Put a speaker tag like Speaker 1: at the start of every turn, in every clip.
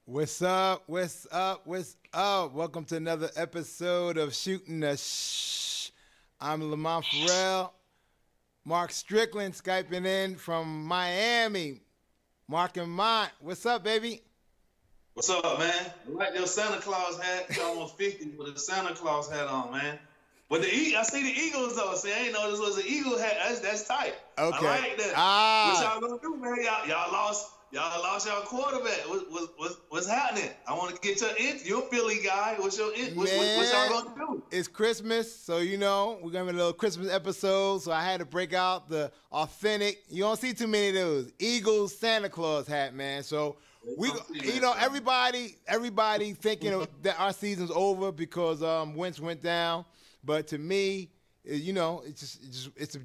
Speaker 1: What's up? What's up? What's up? Welcome to another episode of Shootin The Shhhh. I'm Lamont Farrell. Mark Strickland Skyping in from Miami. Mark and Mont, what's up, baby?
Speaker 2: What's up, man? I like your Santa Claus hat. You almost 50 with a Santa Claus hat on, man. But I see the Eagles though. See, I ain't know this was an Eagle hat. That's tight.
Speaker 1: Okay.
Speaker 2: I like that. What y'all gonna do, man? Y'all lost y'all quarterback. What's happening? I want to get you're a Philly guy. What y'all gonna do?
Speaker 1: It's Christmas, so we're gonna have a little Christmas episode. So I had to break out the authentic. You don't see too many of those Eagles Santa Claus hat, man. So everybody thinking that our season's over because Wentz went down. But to me, it's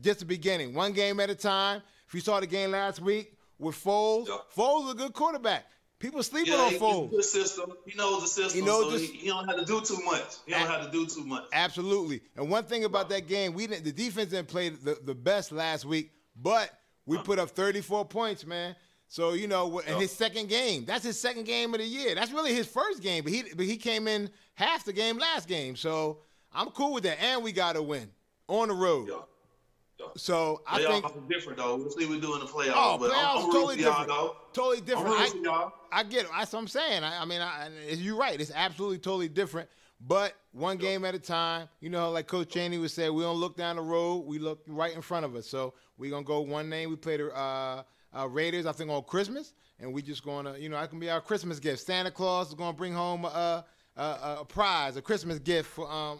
Speaker 1: just the beginning. One game at a time. If you saw the game last week with Foles, Foles is a good quarterback. People sleeping on Foles.
Speaker 2: Good system. He knows the system, he don't have to do too much.
Speaker 1: Absolutely. And one thing about that game, the defense didn't play the best last week, but we put up 34 points, man. So, in his second game, that's his second game of the year. That's really his first game, but he came in half the game last game. So I'm cool with that. And we got to win on the road.
Speaker 2: Yeah.
Speaker 1: So I think
Speaker 2: it's different, though. We'll see what we do in the playoffs.
Speaker 1: Oh, playoffs totally different. Totally different.
Speaker 2: I
Speaker 1: get it. That's what I'm saying. You're right. It's absolutely totally different. But one game at a time. Like Coach Chaney would say, we don't look down the road. We look right in front of us. So we're going to go one name. We play the Raiders, I think, on Christmas. And we just going to, that can be our Christmas gift. Santa Claus is going to bring home a prize, a Christmas gift for on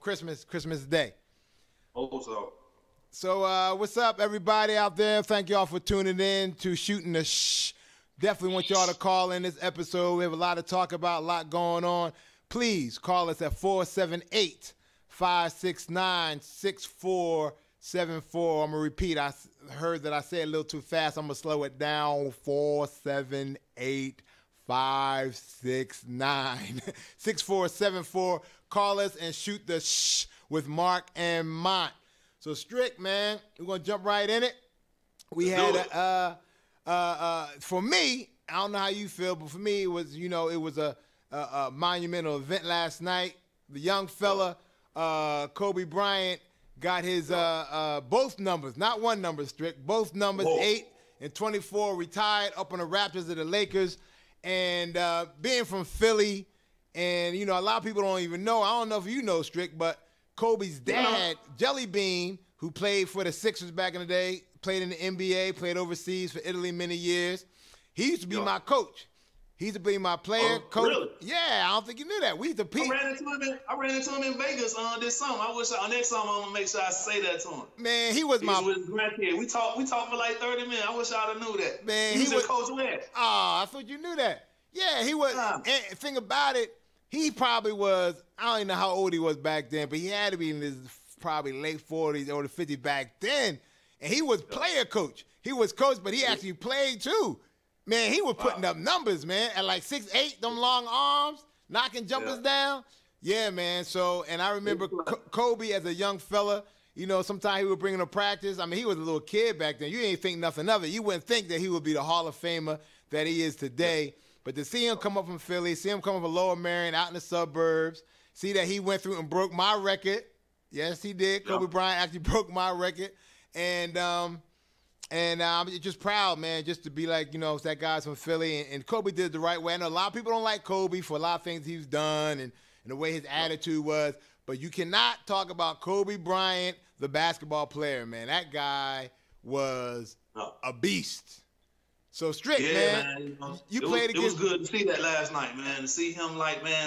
Speaker 1: Christmas Day. So what's up, everybody out there? Thank y'all for tuning in to Shootin The Shhhh. Definitely want y'all to call in this episode. We have a lot to talk about, a lot going on. Please call us at 478-569-6474. I'm going to repeat. I heard that I said a little too fast. I'm going to slow it down. 478-569-6474. Call us and shoot the shh with Mark and Mont. So, Strick, man, we're going to jump right in it. We had, for me, I don't know how you feel, but for me, it was, it was a monumental event last night. The young fella, Kobe Bryant, got his both numbers, not one number, Strick, both numbers, 8 and 24, retired up on the Raptors of the Lakers. And being from Philly, and, a lot of people don't even know, I don't know if you know, Strick, but Kobe's dad, Jelly Bean, who played for the Sixers back in the day, played in the NBA, played overseas for Italy many years. He used to be my coach. He used to be my player. Coach. Really? Yeah, I don't think you knew that. We used to
Speaker 2: I ran into him in Vegas this summer. I wish next summer I'm gonna make sure I say that to him.
Speaker 1: Man, he was my
Speaker 2: with his grandkid. We talked for like 30 minutes. I wish I'd have knew that.
Speaker 1: Man,
Speaker 2: he was Coach Webb.
Speaker 1: Oh, I thought you knew that. Yeah, he was. And thing about it, he probably was, I don't even know how old he was back then, but he had to be in his probably late 40s, early 50s back then. And he was player coach. He was coach, but he actually played too. Man, he was putting up numbers, man, at like 6'8", them long arms, knocking jumpers down. Yeah, man. So, and I remember Kobe as a young fella, sometimes he would bring him to practice. I mean, he was a little kid back then. You didn't think nothing of it. You wouldn't think that he would be the Hall of Famer that he is today. But to see him come up from Philly, see him come up from Lower Marion, out in the suburbs, see that he went through and broke my record. Yes, he did. Kobe Bryant actually broke my record. And I'm just proud, man, just to be like, that guy's from Philly. And Kobe did it the right way. I know a lot of people don't like Kobe for a lot of things he's done and the way his attitude was. But you cannot talk about Kobe Bryant, the basketball player, man. That guy was a beast. So, Strick, man, you played against.
Speaker 2: It was good to see that last night, man. To see him,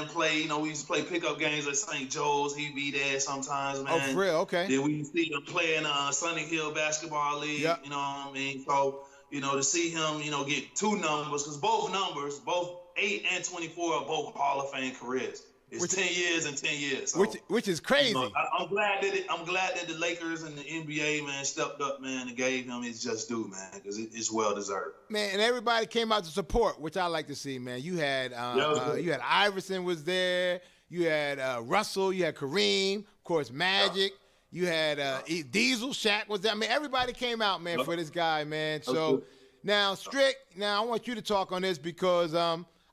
Speaker 2: play. We used to play pickup games at St. Joe's. He'd be there sometimes, man.
Speaker 1: Oh, for real? Okay.
Speaker 2: Then we used to see him play in Sunny Hill Basketball League. Yep. You know what I mean? So, to see him, get two numbers, because both numbers, both 8 and 24, are both Hall of Fame careers. It's 10 years and 10 years. So,
Speaker 1: which is crazy.
Speaker 2: I'm glad that the Lakers and the NBA, man, stepped up, man, and gave him his just due, man, because it's well deserved.
Speaker 1: Man, and everybody came out to support, which I like to see, man. You had Iverson was there. You had Russell. You had Kareem. Of course, Magic. You had Diesel. Shaq was there. I mean, everybody came out, man, for this guy, man. So now, Strick. Now I want you to talk on this because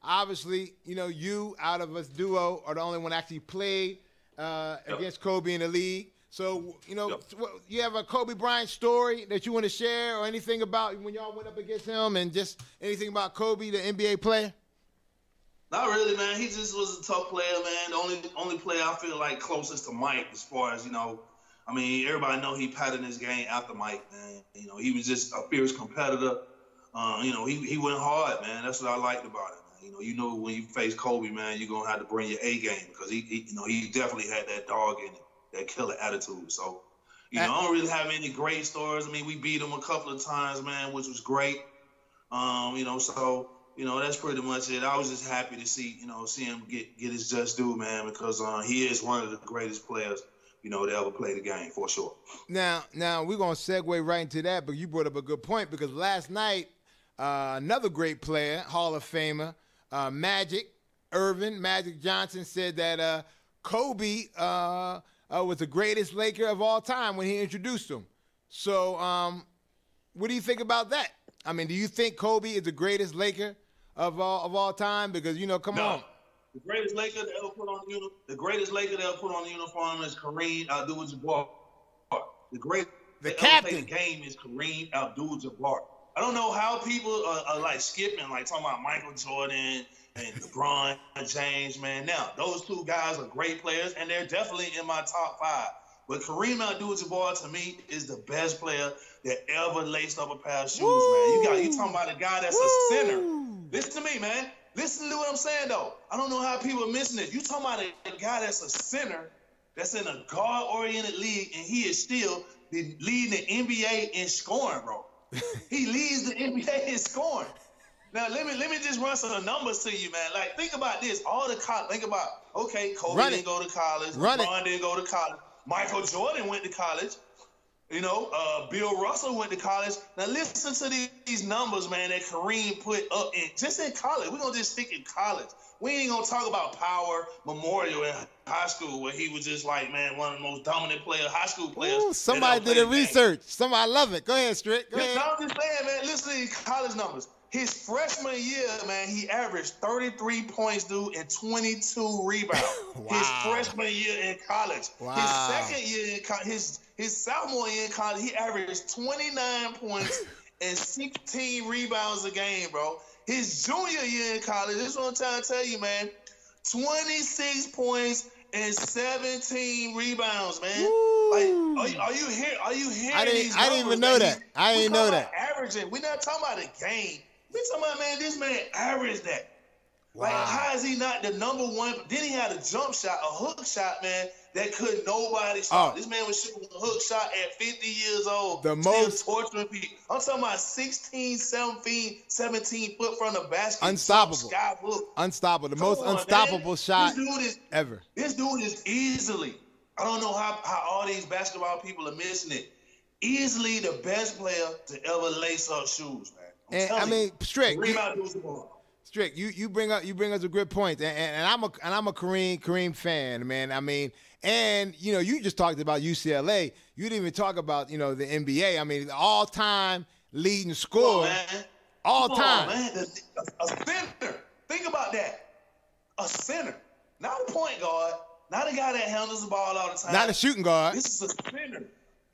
Speaker 1: obviously, you know, you out of us duo are the only one actually played against Kobe in the league. So, you know, you have a Kobe Bryant story that you want to share or anything about when y'all went up against him and just anything about Kobe, the NBA player?
Speaker 2: Not really, man. He just was a tough player, man. The only player I feel like closest to Mike as far as, you know, I mean, everybody know he patterned his game after Mike, man. You know, he was just a fierce competitor. You know, he went hard, man. That's what I liked about him, man. You know when you face Kobe, man, you're gonna have to bring your A game because he definitely had that dog in it, that killer attitude. So, you know, I don't really have any great stories. I mean, we beat him a couple of times, man, which was great. You know, so you know that's pretty much it. I was just happy to see him get his just due, man, because he is one of the greatest players, you know, to ever play the game for sure.
Speaker 1: Now we're gonna segue right into that, but you brought up a good point because last night another great player, Hall of Famer, Magic Johnson said that Kobe was the greatest Laker of all time when he introduced him. So what do you think about that? I mean, do you think Kobe is the greatest Laker of all time? Because, you know, come on.
Speaker 2: The greatest Laker to ever put on the uniform is Kareem Abdul-Jabbar. The
Speaker 1: captain.
Speaker 2: Ever played the game is Kareem Abdul-Jabbar. I don't know how people are like skipping, like talking about Michael Jordan and LeBron James, man. Now, those two guys are great players, and they're definitely in my top 5. But Kareem Abdul-Jabbar, to me, is the best player that ever laced up a pair of shoes, man. You talking about a guy that's a center. Listen to me, man. Listen to what I'm saying, though. I don't know how people are missing it. You talking about a guy that's a center, that's in a guard-oriented league, and he is still leading the NBA in scoring, bro. He leads the NBA in scoring. Now, let me just run some numbers to you, man. Like, think about this. Think about, okay, Kobe didn't go to college. LeBron didn't go to college. Michael Jordan went to college. You know, Bill Russell went to college. Now, listen to these numbers, man, that Kareem put up just in college. We're going to just stick in college. We ain't going to talk about Power Memorial in high school where he was just like, man, one of the most dominant high school players.
Speaker 1: Ooh, somebody did a research. Somebody, I love it. Go ahead, Strick. Go ahead.
Speaker 2: I'm just saying, man, listen to these college numbers. His freshman year, man, he averaged 33 points, dude, and 22 rebounds. Wow. His freshman year in college. Wow. His second year in college, his sophomore year in college, he averaged 29 points and 16 rebounds a game, bro. His junior year in college, this is what I'm trying to tell you, man, 26 points and 17 rebounds, man. Woo. Like, are you hearing these numbers?
Speaker 1: I didn't even know that. I didn't know that.
Speaker 2: Averaging. We're not talking about a game. We're talking about, man, this man averaged that. Wow. Like, how is he not the number one? Then he had a jump shot, a hook shot, man, that could nobody stop. This man was shooting a hook shot at 50 years old.
Speaker 1: The most
Speaker 2: torturing people. I'm talking about 16, 17 foot from the basket.
Speaker 1: Unstoppable. Unstoppable. The most unstoppable shot ever.
Speaker 2: This dude is easily, I don't know how all these basketball people are missing it, easily the best player to ever lace up shoes, man.
Speaker 1: And I mean, Strick, you bring us a good point, and I'm a Kareem fan, man. I mean, and you know, you just talked about UCLA. You didn't even talk about, you know, the NBA. I mean, all-time leading scorer, all time.
Speaker 2: Man. A center. Think about that. A center, not a point guard, not a guy that handles the ball all the time.
Speaker 1: Not a shooting guard.
Speaker 2: This is a center.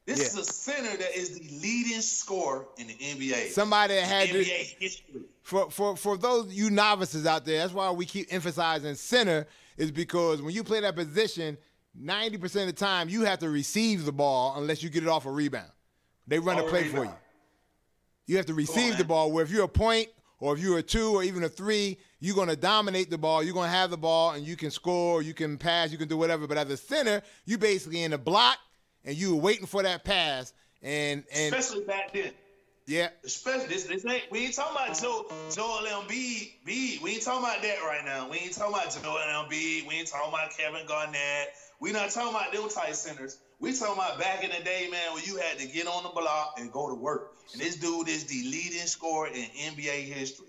Speaker 2: This is a center that is the leading scorer in the NBA.
Speaker 1: Somebody that had
Speaker 2: NBA history.
Speaker 1: For those you novices out there, that's why we keep emphasizing center, is because when you play that position, 90% of the time you have to receive the ball unless you get it off a rebound. They run a play for you. You have to receive the ball, where if you're a point or if you're a 2 or even a 3, you're going to dominate the ball. You're going to have the ball and you can score, you can pass, you can do whatever. But as a center, you basically in the block, and you were waiting for that pass, and
Speaker 2: especially back then.
Speaker 1: Yeah.
Speaker 2: Especially this ain't, we ain't talking about Joel Embiid. We ain't talking about that right now. We ain't talking about Joel Embiid. We ain't talking about Kevin Garnett. We not talking about them type centers. We talking about back in the day, man, when you had to get on the block and go to work. And this dude is the leading scorer in NBA history.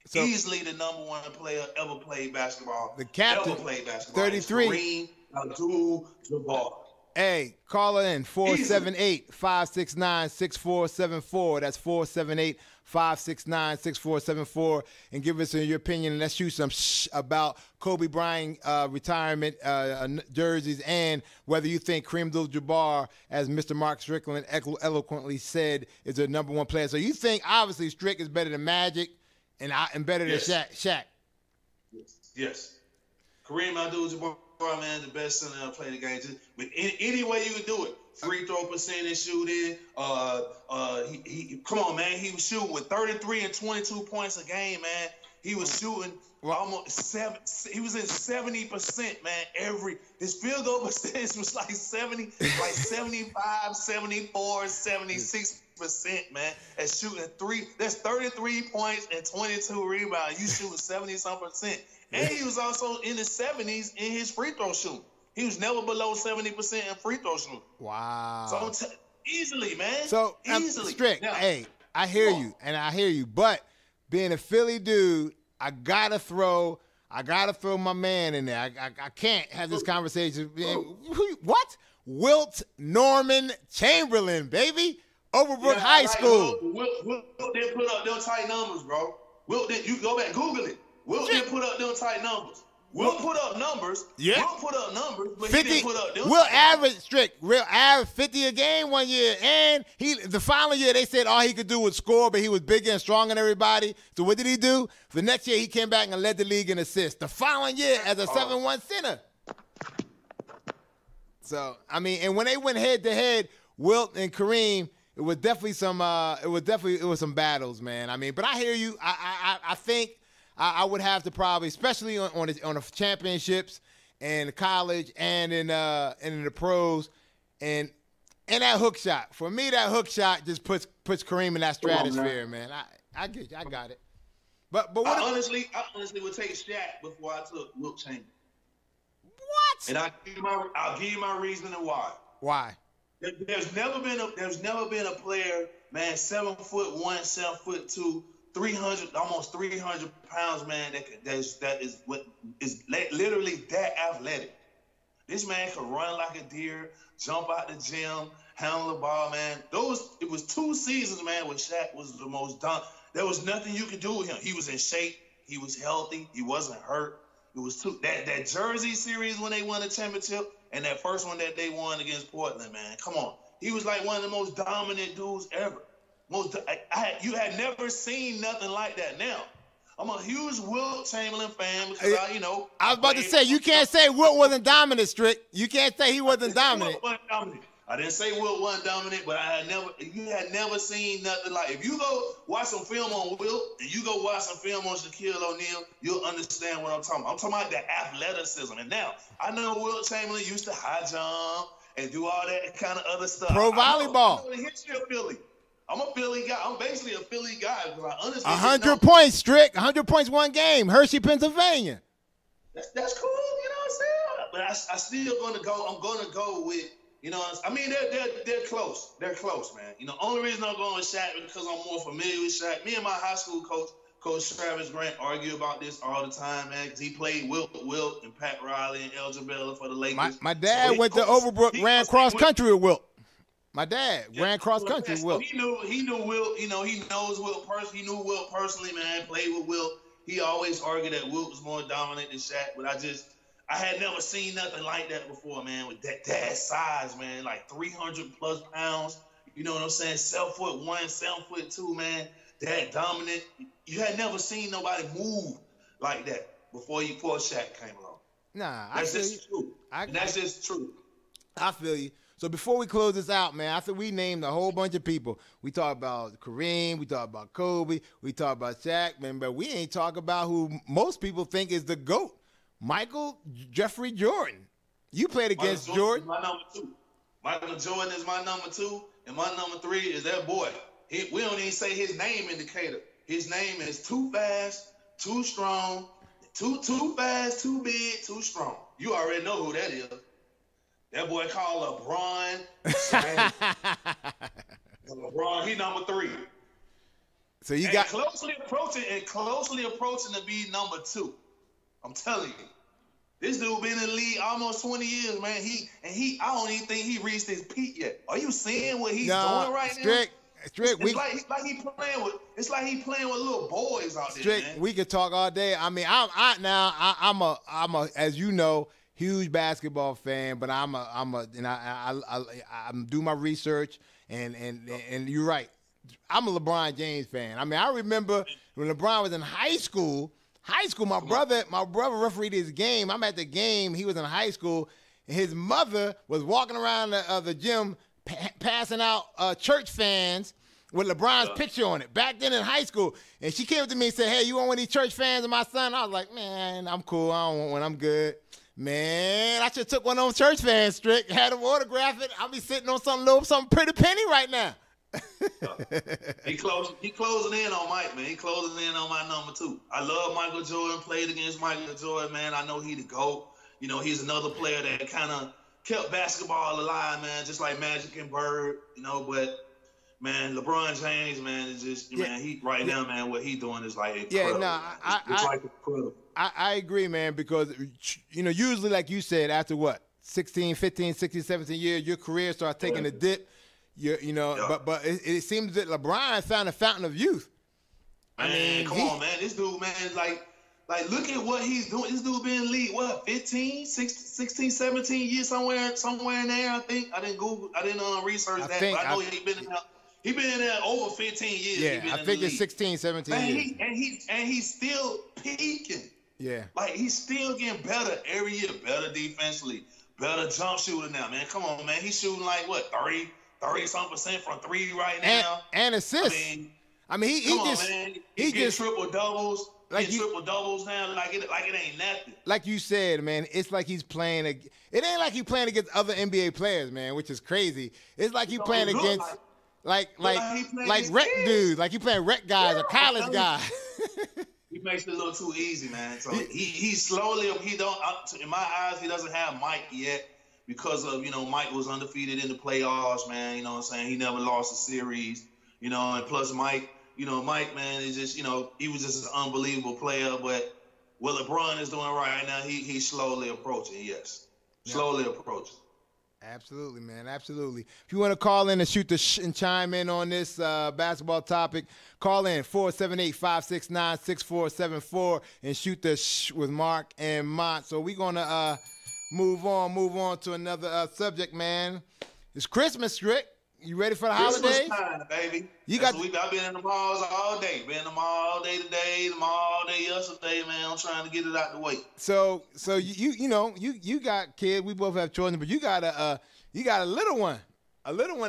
Speaker 2: So, easily the #1 player ever played basketball.
Speaker 1: The captain, 33.
Speaker 2: Kareem Abdul-Jabbar.
Speaker 1: Hey, call in 478-569-6474. That's 569-6474 and give us your opinion. And let's shoot some about Kobe Bryant retirement jerseys and whether you think Kareem Abdul-Jabbar, as Mr. Mark Strickland eloquently said, is the #1 player. So you think obviously Strick is better than Magic and better than Shaq.
Speaker 2: Yes. Kareem Abdul-Jabbar, man, the best center to play the game. Just with any way you can do it. Free throw percentage shooting. He come on, man. He was shooting with 33 and 22 points a game, man. He was shooting almost 7. He was in 70%, man. His field goal percentage was like 70, like 75, 74, 76%, man. And shooting that's 33 points and 22 rebounds. You shooting 70-some%. And he was also in the 70s in his free throw shooting. He was never below 70% in free throw shooting.
Speaker 1: Wow.
Speaker 2: So easily, man.
Speaker 1: So
Speaker 2: easily.
Speaker 1: Strick, now, hey, I hear you. But being a Philly dude, I gotta throw my man in there. I can't have this conversation. What? Wilt Norman Chamberlain, baby. Overbrook High School.
Speaker 2: Wilt didn't put up them tight numbers, bro. You go back, Google it. Wilt didn't put up them tight numbers. Wilt put up numbers. Yeah. Wilt put up numbers, but 50, he didn't put up them.
Speaker 1: Wilt average 50 a game one year, and the following year they said all he could do was score, but he was bigger and stronger than everybody. So what did he do? The next year he came back and led the league in assists. The following year as a 7-1 center. So I mean, and when they went head to head, Wilt and Kareem, it was definitely some some battles, man. I mean, but I hear you. I think I would have to probably, especially on the championships and college and in the pros, and that hook shot. For me, that hook shot just puts Kareem in that stratosphere, man. I get you. I got it. But what
Speaker 2: I honestly would take Shaq before I took Wilt Chamberlain.
Speaker 1: What?
Speaker 2: And I'll give you my reasoning why.
Speaker 1: Why?
Speaker 2: There's never been a player, man, 7'1", 7'2", 300, almost 300 pounds, man. That is literally that athletic. This man could run like a deer, jump out the gym, handle the ball, man. It was 2 seasons, man, where Shaq was the most done. There was nothing you could do with him. He was in shape. He was healthy. He wasn't hurt. It was that Jersey series when they won the championship and that first one that they won against Portland, man. Come on. He was like one of the most dominant dudes ever. You had never seen nothing like that. Now, I'm a huge Wilt Chamberlain fan because I was
Speaker 1: about to say, you can't say Wilt wasn't dominant, Strick. You can't say he wasn't dominant.
Speaker 2: I didn't say Wilt wasn't dominant, but you had never seen nothing like. If you go watch some film on Wilt and you go watch some film on Shaquille O'Neal, you'll understand what I'm talking about. I'm talking about the athleticism. And now, I know Wilt Chamberlain used to high jump and do all that kind of other stuff.
Speaker 1: Pro volleyball.
Speaker 2: I know the history of Philly. I'm a Philly guy. I'm basically a Philly guy because I honestly
Speaker 1: 100 points, Strick. 100 points one game. Hershey, Pennsylvania.
Speaker 2: That's cool. You know what I'm saying? But I still gonna go. I'm gonna go with. I mean, they're close. They're close, man. Only reason I'm going with Shaq is because I'm more familiar with Shaq. Me and my high school coach, Coach Travis Grant, argue about this all the time, man, because he played Wilt and Pat Riley and El Jabella for the Lakers.
Speaker 1: My dad went to Overbrook, ran cross country with Wilt. My dad ran cross country with Wilt.
Speaker 2: He knew Wilt. He knows Wilt personally. He knew Wilt personally, man. Played with Wilt. He always argued that Wilt was more dominant than Shaq, but I had never seen nothing like that before, man, with that size, man, like 300+ pounds. You know what I'm saying? 7'1", 7'2", man, that dominant. You had never seen nobody move like that before Shaq came along.
Speaker 1: Nah,
Speaker 2: that's just true. That's just true.
Speaker 1: I feel you. So before we close this out, man, after we named a whole bunch of people, we talked about Kareem, we talked about Kobe, we talked about Shaq, man, but we ain't talk about who most people think is the GOAT. Michael Jeffrey Jordan. You played against Jordan.
Speaker 2: My number 2. Michael Jordan is my number 2, and my number 3 is that boy. We don't even say his name indicator. His name is too fast, too strong, too fast, too big, too strong. You already know who that is. That boy called LeBron. LeBron, he number 3.
Speaker 1: So you got
Speaker 2: closely approaching to be number 2. I'm telling you, this dude been in the league almost 20 years, man. I don't even think he reached his peak yet. Are you seeing what he's doing right now?
Speaker 1: Strick,
Speaker 2: it's like he playing with little boys out there,
Speaker 1: Strick,
Speaker 2: man.
Speaker 1: we could talk all day. I mean, I'm a as you know, huge basketball fan, but I do my research and you're right. I'm a LeBron James fan. I mean, I remember when LeBron was in high school. My brother refereed his game. I'm at the game. He was in high school, and his mother was walking around the gym passing out church fans with LeBron's picture on it back then in high school. And she came up to me and said, "Hey, you want one of these church fans of my son?" I was like, "Man, I'm cool. I don't want one. I'm good." Man, I should have took one of those church fans, Strick, had him autograph it. I'll be sitting on something pretty penny right now.
Speaker 2: He closing in on Mike, man. He closing in on my number 2. I love Michael Jordan. Played against Michael Jordan, man. I know he the GOAT. You know, he's another player that kind of kept basketball alive, man, just like Magic and Bird. You know, but man, LeBron James, man, is just man. He right now, man. What he doing is like incredible.
Speaker 1: Yeah,
Speaker 2: it's like incredible.
Speaker 1: I agree, man, because you know, usually, like you said, after what 16, 15, 16, 17 years, your career starts taking a dip. You know, but it seems that LeBron found a fountain of youth.
Speaker 2: Man, I mean, come on, man. This dude, man, like look at what he's doing. This dude been in the league, what, 15, 16, 17 years, somewhere in there, I think. I didn't research that, but I know he been in there over 15 years.
Speaker 1: Yeah, I think it's 16, 17
Speaker 2: man,
Speaker 1: years.
Speaker 2: He's still peaking.
Speaker 1: Yeah.
Speaker 2: Like, he's still getting better every year, better defensively, better jump shooter now, man. Come on, man. He's shooting like, what, 30-something% from 3 right now.
Speaker 1: And assists. I mean, he just
Speaker 2: triple doubles. Like triple doubles now, like it ain't nothing.
Speaker 1: Like you said, man, it's like he's playing. It ain't like he's playing against other NBA players, man, which is crazy. It's like he's playing against like rec dudes, like he playing rec guys or college guys.
Speaker 2: He makes it a little too easy, man. So he slowly, in my eyes, he doesn't have Mike yet. Because of, you know, Mike was undefeated in the playoffs, man. You know what I'm saying? He never lost a series, you know. And plus Mike, man, is just, you know, he was just an unbelievable player. But what LeBron is doing right now, he's slowly approaching, yes. Slowly approaching.
Speaker 1: Absolutely, man. Absolutely. If you want to call in and shoot the and chime in on this basketball topic, call in 478-569-6474 and shoot the with Mark and Mont. So we're going to move on to another subject, man. It's Christmas, Strick. You ready for the holidays?
Speaker 2: Christmas time, baby.
Speaker 1: I've
Speaker 2: been in the malls all day. Been in the mall all day today, the mall all day yesterday, man. I'm trying to get it out the way.
Speaker 1: So you got kids. We both have children, but you got a little one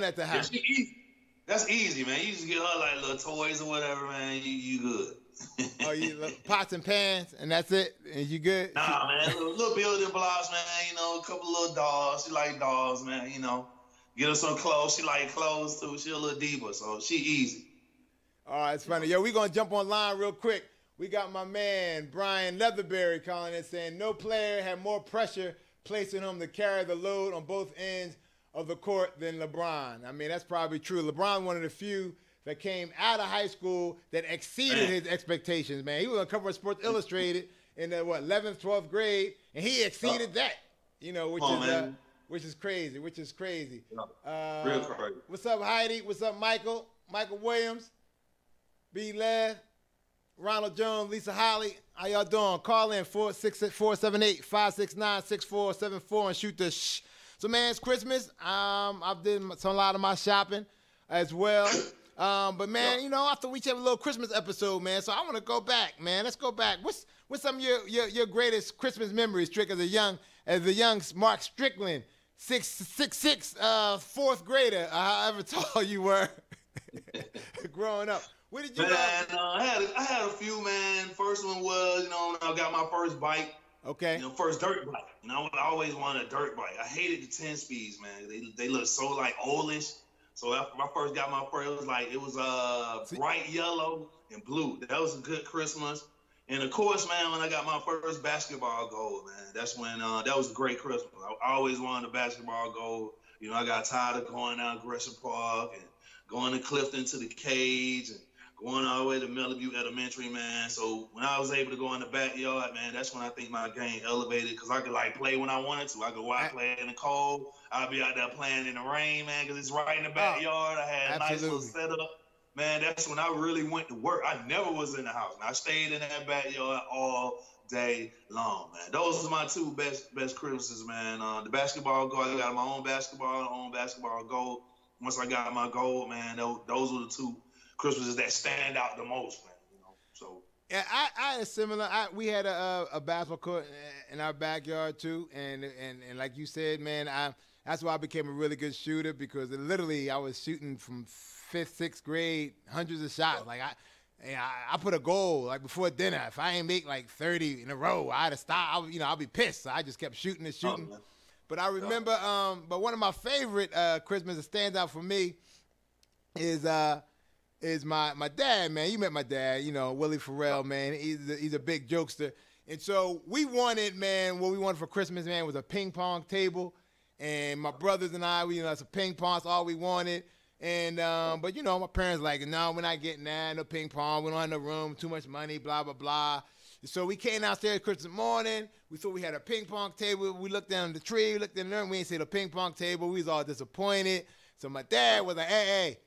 Speaker 1: at the house.
Speaker 2: That's easy, man. You just get her like little toys or whatever, man. You good.
Speaker 1: Oh, you pots and pans, and that's it, and you good?
Speaker 2: Nah, man. Little building blocks, man. You know, a couple little dolls. She like dolls, man. You know, get her some clothes. She like clothes too. She a little diva, so she easy.
Speaker 1: All right, it's funny. Yo, we gonna jump online real quick. We got my man Brian Leatherberry calling in saying no player had more pressure placing him to carry the load on both ends of the court than LeBron. I mean, that's probably true. LeBron, one of the few that came out of high school that exceeded his expectations, man. He was on the cover of Sports Illustrated in the 11th, 12th grade, and he exceeded that, you know, which is crazy.
Speaker 2: Real crazy.
Speaker 1: What's up, Heidi? What's up, Michael? Michael Williams, B. Lev, Ronald Jones, Lisa Holly. How y'all doing? Call in 478-569-6474 and shoot the shh. So, man, it's Christmas. I've done a lot of my shopping as well. But man, you know, I thought we should have a little Christmas episode, man. So I want to go back, man. Let's go back. What's some of your greatest Christmas memories, Strick, as a young Mark Strickland, 6'6", 4th grader, however tall you were, growing up. Where did you go?
Speaker 2: I had a few, man. First one was, you know, when I got my first bike.
Speaker 1: Okay.
Speaker 2: You know, first dirt bike. You know, I always wanted a dirt bike. I hated the 10 speeds, man. They look so like oldish. So after I first got my first, it was bright yellow and blue. That was a good Christmas. And of course, man, when I got my first basketball goal, man, that's when that was a great Christmas. I always wanted a basketball goal. You know, I got tired of going down Gresham Park and going to Clifton to the Cage and going all the way to Bellevue Elementary, man. So when I was able to go in the backyard, man, that's when I think my game elevated because I could like play when I wanted to. I could go out play in the cold. I'd be out there playing in the rain, man, because it's right in the backyard. I had a nice little setup. Man, that's when I really went to work. I never was in the house. I stayed in that backyard all day long, man. Those are my two best Christmases, man. The basketball goal, I got my own basketball goal. Once I got my goal, man, those were the two Christmases that stand out the most, man. You know, so.
Speaker 1: Yeah, I had a similar. We had a basketball court in our backyard too, and like you said, man, that's why I became a really good shooter because literally I was shooting from 5th, 6th grade, hundreds of shots. Like I put a goal like before dinner. If I ain't make like 30 in a row, I'd have stopped. I'll be pissed. So I just kept shooting and shooting. Oh, but I remember, but one of my favorite Christmas that stands out for me is my dad, man. You met my dad, you know, Willie Farrell, man. He's a big jokester. And so we wanted, man, what we wanted for Christmas, man, was a ping pong table. And my brothers and I, it's a ping pong, that's all we wanted. And but you know, my parents like, no, we're not getting that, no ping pong, we don't have no room, too much money, blah, blah, blah. So we came downstairs Christmas morning, we thought we had a ping pong table, we looked down the tree, we looked in there, and we didn't see the ping pong table, we was all disappointed. So my dad was like, hey,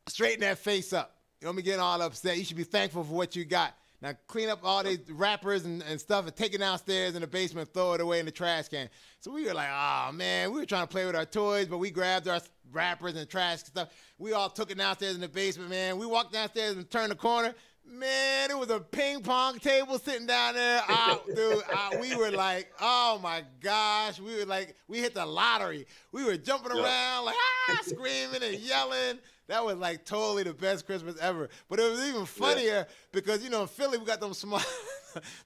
Speaker 1: straighten that face up. You don't be getting all upset, you should be thankful for what you got. Now clean up all these wrappers and stuff and take it downstairs in the basement and throw it away in the trash can. So we were like, oh, man, we were trying to play with our toys, but we grabbed our wrappers and trash stuff. We all took it downstairs in the basement, man. We walked downstairs and turned the corner. Man, it was a ping pong table sitting down there. We were like, oh, my gosh. We were like, we hit the lottery. We were jumping around, like, screaming and yelling. That was like totally the best Christmas ever. But it was even funnier because, you know, in Philly, we got those small,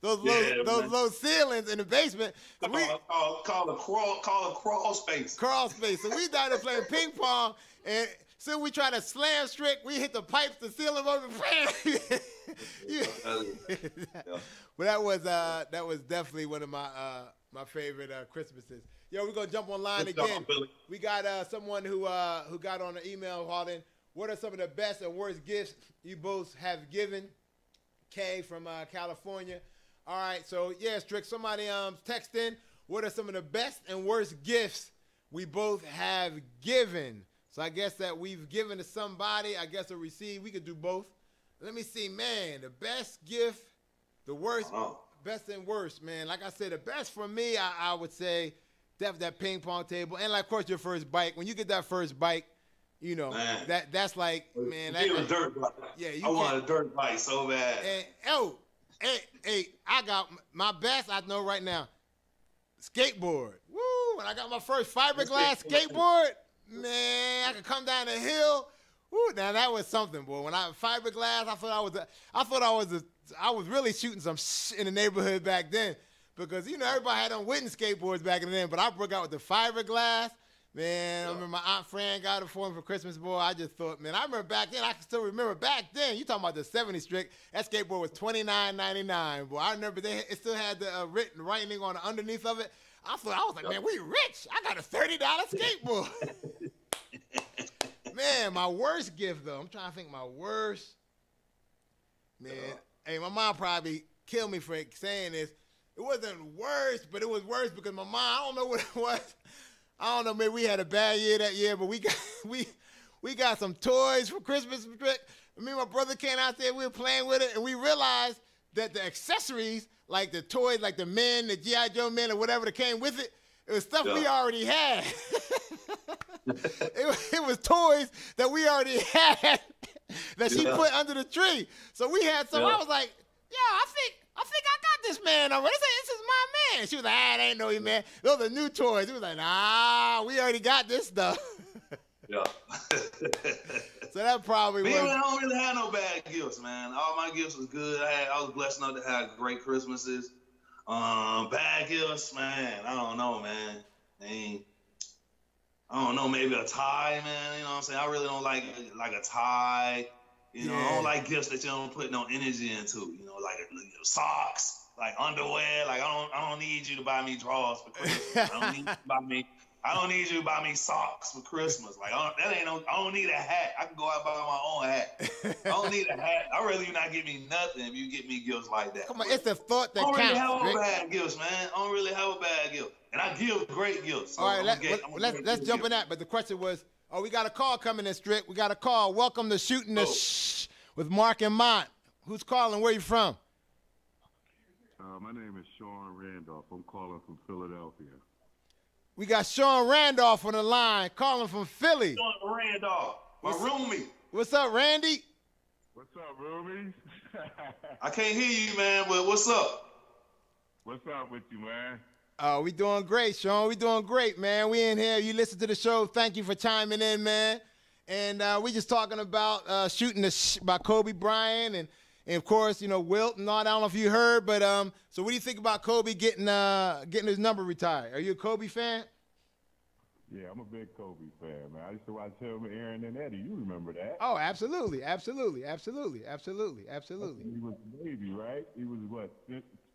Speaker 1: those low ceilings in the basement.
Speaker 2: Call a crawl space.
Speaker 1: Crawl space. So we started playing ping pong, and so we tried to slam strick. We hit the pipes, the ceiling over. But that was definitely one of my favorite Christmases. Yo, we're gonna jump online again. We got someone who got on the email, Harden. What are some of the best and worst gifts you both have given? Kay from California. All right, so yeah, Strick, somebody text in. What are some of the best and worst gifts we both have given? So I guess that we've given to somebody, I guess, or received. We could do both. Let me see, man, the best gift, the worst, best and worst, man. Like I said, the best for me, I would say, definitely that ping pong table. And, like, of course, your first bike. When you get that first bike, you know, that's like, man.
Speaker 2: That, a dirt bike. Yeah, I want a dirt bike so bad.
Speaker 1: And, hey, I got my best I know right now, skateboard. Woo, when I got my first fiberglass skateboard, man, I could come down the hill. Woo, now that was something, boy. When I fiberglass, I was really shooting some in the neighborhood back then because, you know, everybody had on wooden skateboards back in the day, but I broke out with the fiberglass. Man, I remember my Aunt Fran got it for me for Christmas, boy. I just thought, man, I remember back then, I can still remember back then, you talking about the 70s, Strick, that skateboard was $29.99, boy. I remember it still had the writing on the underneath of it. I was like, man, we rich. I got a $30 skateboard. Man, my worst gift, though, I'm trying to think my worst. Man, hey, my mom probably killed me for saying this. It wasn't worse, but it was worse because my mom, I don't know what it was. I don't know, maybe we had a bad year that year, but we got some toys for Christmas. Me and my brother came out there, we were playing with it, and we realized that the accessories, like the toys, like the men, the G.I. Joe men, or whatever that came with it, it was stuff we already had. It was toys that we already had that she put under the tree. So we had some. I was like, yeah, I think I got this man already. This is my man. She was like, it ain't no man. Those are new toys. He was like, nah, we already got this stuff.
Speaker 2: Yeah.
Speaker 1: So that probably was.
Speaker 2: I don't really have no bad gifts, man. All my gifts was good. I was blessed enough to have great Christmases. Bad gifts, man. I don't know, man. I don't know, maybe a tie, man. You know what I'm saying? I really don't like a tie. You know, I don't like gifts that you don't put no energy into. You know, like socks, like underwear. Like I don't need you to buy me drawers for Christmas. I don't need you to buy me I don't need you to buy me socks for Christmas. Like, I don't need a hat. I can go out and buy my own hat. I don't need a hat. I'd rather you not give me nothing if you get me gifts like that.
Speaker 1: Come on, it's the thought that counts.
Speaker 2: I don't really have bad gifts, man. I don't really have a bad gift. And I give great gifts. So
Speaker 1: all right, let's jump in that. But the question was, we got a call coming in, Strick. We got a call. Welcome to Shootin The Shhhh with Mark and Mont. Who's calling? Where you from?
Speaker 3: My name is Sean Randolph. I'm calling from Philadelphia.
Speaker 1: We got Sean Randolph on the line, calling from Philly.
Speaker 2: Sean Randolph, my roomie.
Speaker 1: What's up, Randy?
Speaker 3: What's up, roomies?
Speaker 2: I can't hear you, man, but what's up?
Speaker 3: What's up with you, man?
Speaker 1: We doing great, Sean. We doing great, man. We in here. You listen to the show. Thank you for chiming in, man. And we just talking about Shootin The Shhhh by Kobe Bryant and of course, you know, Wilt and all that. I don't know if you heard, but so what do you think about Kobe getting his number retired? Are you a Kobe fan?
Speaker 3: Yeah, I'm a big Kobe fan, man. I used to watch him, Aaron, and Eddie. You remember that?
Speaker 1: Oh, absolutely, absolutely, absolutely, absolutely, absolutely.
Speaker 3: He was a baby, right? He was what,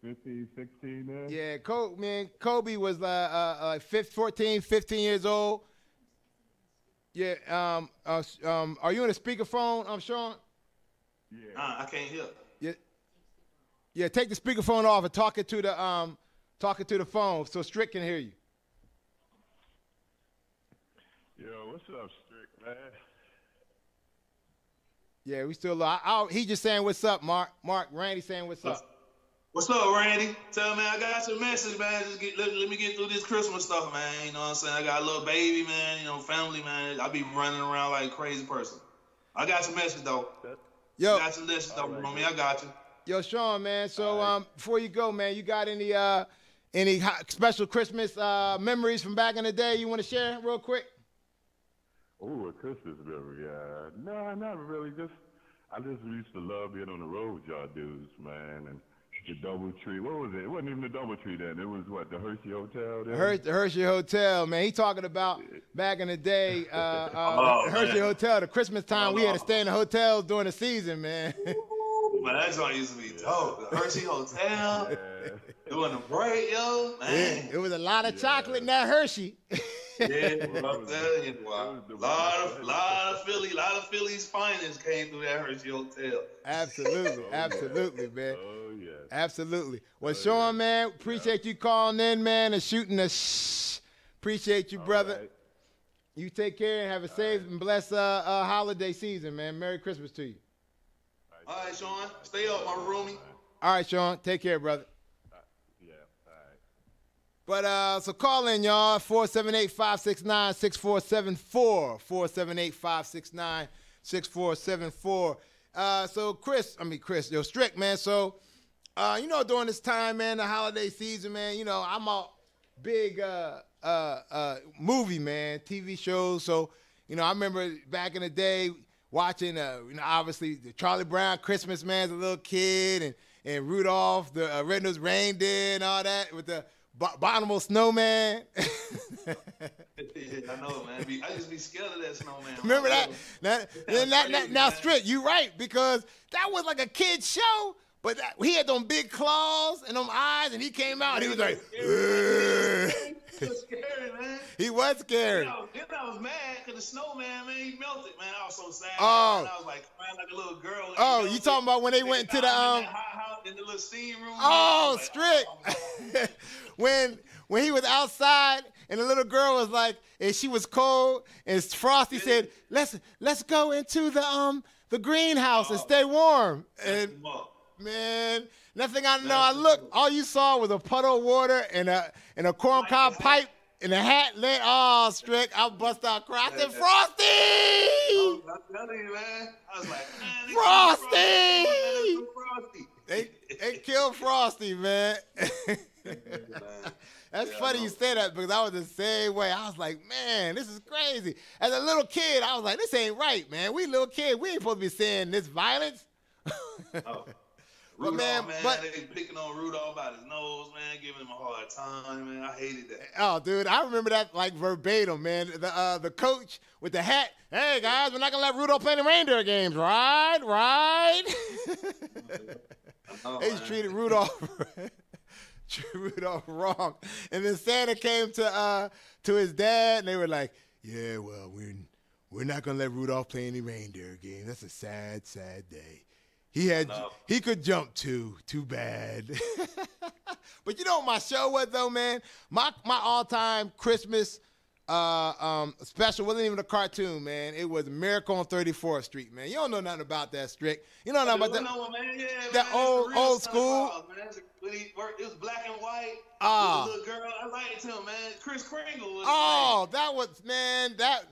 Speaker 3: 15, 16 then?
Speaker 1: Yeah, Kobe was like 14, 15 years old. Yeah. Are you on a speakerphone, Sean?
Speaker 2: Yeah. I can't hear.
Speaker 1: Yeah. Take the speakerphone off and talk it to the phone so Strick can hear you.
Speaker 3: Yo, what's up, Strick, man?
Speaker 1: Yeah, we still. He just saying what's up, Mark. Randy saying what's up.
Speaker 2: What's up, Randy? Tell me I got your message, man. Just let me get through this Christmas stuff, man. You know what I'm saying? I got a little baby, man. You know, family, man. I be running around like a crazy person. I got your message though.
Speaker 1: Yo,
Speaker 2: got your message though, homie. I got you.
Speaker 1: Yo, Sean, man. So before you go, man, you got any special Christmas memories from back in the day you want to share real quick?
Speaker 3: Oh, a Christmas memory. No, not really. I just used to love being on the road with y'all dudes, man. And the DoubleTree. What was it? It wasn't even the DoubleTree then. It was what, the Hershey Hotel then?
Speaker 1: The Hershey Hotel, man. He talking about back in the day, the Hershey Hotel, the Christmas time, we had to stay in the hotels during the season, man.
Speaker 2: But that joint used to be dope. The Hershey Hotel, doing the break, yo, man.
Speaker 1: It was a lot of chocolate in that Hershey.
Speaker 2: Yeah, I'm telling you, a lot of Philly's finest came through that Hershey Hotel.
Speaker 1: Absolutely, man.
Speaker 3: Oh yeah,
Speaker 1: absolutely. Well, Sean, man, appreciate you calling in, man, and Shootin The Shhhh. Appreciate you, brother. Right. You take care and have a safe and blessed holiday season, man. Merry Christmas to you.
Speaker 2: All right, Sean. Stay up, my roomie.
Speaker 1: All right, Sean. Take care, brother. But so call in, y'all, 478-569-6474, 478-569-6474. So Strick, man. So, during this time, man, the holiday season, man, I'm a big movie, man, TV shows. So, I remember back in the day watching, obviously the Charlie Brown Christmas, man, as a little kid, and Rudolph, the Red-Nosed Reindeer and all that with the Abominable Snowman.
Speaker 2: I know, man. I used to be scared of that snowman.
Speaker 1: Remember that? Now, Strick, you right, because that was like a kid's show, but he had them big claws and them eyes, and he came out and he was like,
Speaker 2: he was scary, man.
Speaker 1: He was scary.
Speaker 2: Then I was mad because the snowman, man, he melted, man. I was so sad.
Speaker 1: Oh.
Speaker 2: Man. I was like crying like a little girl.
Speaker 1: Oh, you talking about when they went into the
Speaker 2: in the little steam room?
Speaker 1: Oh, Strick. When he was outside and the little girl was like, and she was cold, and Frosty said, "Let's go into the greenhouse and stay warm." And man, nothing I know. I looked, all you saw was a puddle of water and a corncob pipe and a hat lit. Oh, Strick, I bust out crying. I said, "Frosty!"
Speaker 2: I'm telling you, man. I was like, man,
Speaker 1: Frosty! They killed Frosty, man. That's funny you say that because I was the same way. I was like, man, this is crazy. As a little kid, I was like, this ain't right, man. We little kids, we ain't supposed to be saying this violence.
Speaker 2: Rudolph, man, they picking on Rudolph about his nose, man, giving him a hard time, man. I hated that.
Speaker 1: Oh, dude, I remember that like verbatim, man. The coach with the hat. Hey guys, we're not gonna let Rudolph play the reindeer games, right? They treated Rudolph. Rudolph wrong. And then Santa came to his dad, and they were like, yeah, well, we're not gonna let Rudolph play any reindeer games. That's a sad, sad day. He could jump too. Too bad. But you know what my show was though, man? My all-time Christmas special wasn't even a cartoon, man. It was Miracle on 34th Street, man. You don't know nothing about that, Strick. You don't know about that.
Speaker 2: Man. Yeah,
Speaker 1: that
Speaker 2: man,
Speaker 1: old school.
Speaker 2: Claus, man. It was black and white.
Speaker 1: Ah,
Speaker 2: little girl, I liked him, man. Kris Kringle was.
Speaker 1: Oh, that was, man. That